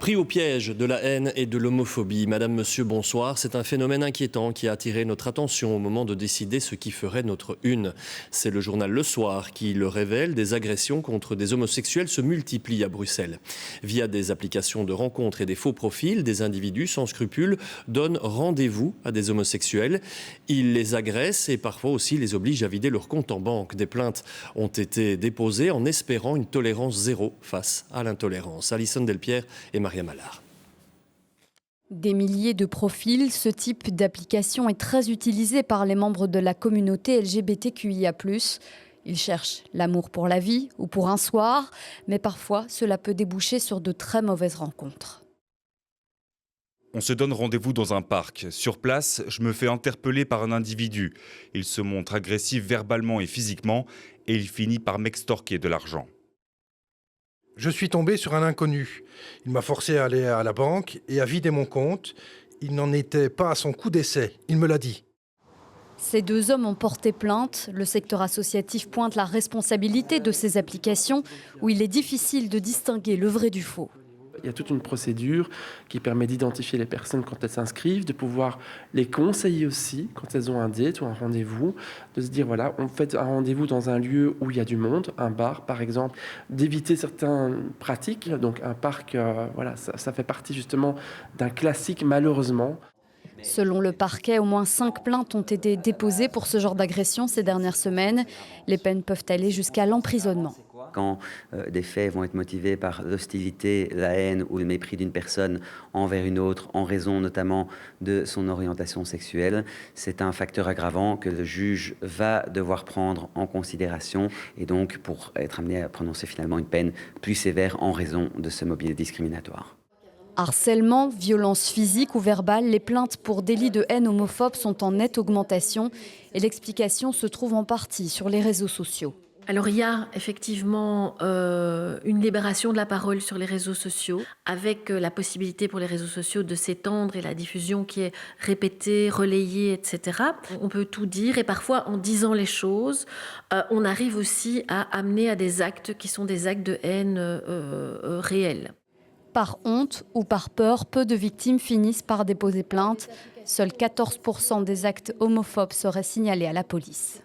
Pris au piège de la haine et de l'homophobie. Madame, monsieur, bonsoir. C'est un phénomène inquiétant qui a attiré notre attention au moment de décider ce qui ferait notre une. C'est le journal Le Soir qui le révèle. Des agressions contre des homosexuels se multiplient à Bruxelles. Via des applications de rencontres et des faux profils, des individus sans scrupules donnent rendez-vous à des homosexuels. Ils les agressent et parfois aussi les obligent à vider leur compte en banque. Des plaintes ont été déposées en espérant une tolérance zéro face à l'intolérance. Alison Delpierre et Maria Mallard. Des milliers de profils, ce type d'application est très utilisé par les membres de la communauté LGBTQIA+. Ils cherchent l'amour pour la vie ou pour un soir, mais parfois cela peut déboucher sur de très mauvaises rencontres. On se donne rendez-vous dans un parc. Sur place, je me fais interpeller par un individu. Il se montre agressif verbalement et physiquement et il finit par m'extorquer de l'argent. Je suis tombé sur un inconnu. Il m'a forcé à aller à la banque et à vider mon compte. Il n'en était pas à son coup d'essai, il me l'a dit. Ces deux hommes ont porté plainte. Le secteur associatif pointe la responsabilité de ces applications où il est difficile de distinguer le vrai du faux. Il y a toute une procédure qui permet d'identifier les personnes quand elles s'inscrivent, de pouvoir les conseiller aussi quand elles ont un date ou un rendez-vous, de se dire voilà, on fait un rendez-vous dans un lieu où il y a du monde, un bar par exemple, d'éviter certaines pratiques. Donc un parc, voilà, ça fait partie justement d'un classique malheureusement. Selon le parquet, au moins 5 plaintes ont été déposées pour ce genre d'agression ces dernières semaines. Les peines peuvent aller jusqu'à l'emprisonnement. Quand des faits vont être motivés par l'hostilité, la haine ou le mépris d'une personne envers une autre, en raison notamment de son orientation sexuelle, c'est un facteur aggravant que le juge va devoir prendre en considération et donc pour être amené à prononcer finalement une peine plus sévère en raison de ce mobile discriminatoire. Harcèlement, violence physique ou verbale, les plaintes pour délits de haine homophobe sont en nette augmentation et l'explication se trouve en partie sur les réseaux sociaux. Alors il y a effectivement une libération de la parole sur les réseaux sociaux avec la possibilité pour les réseaux sociaux de s'étendre et la diffusion qui est répétée, relayée, etc. On peut tout dire et parfois en disant les choses, on arrive aussi à amener à des actes qui sont des actes de haine réels. Par honte ou par peur, peu de victimes finissent par déposer plainte. Seuls 14% des actes homophobes seraient signalés à la police.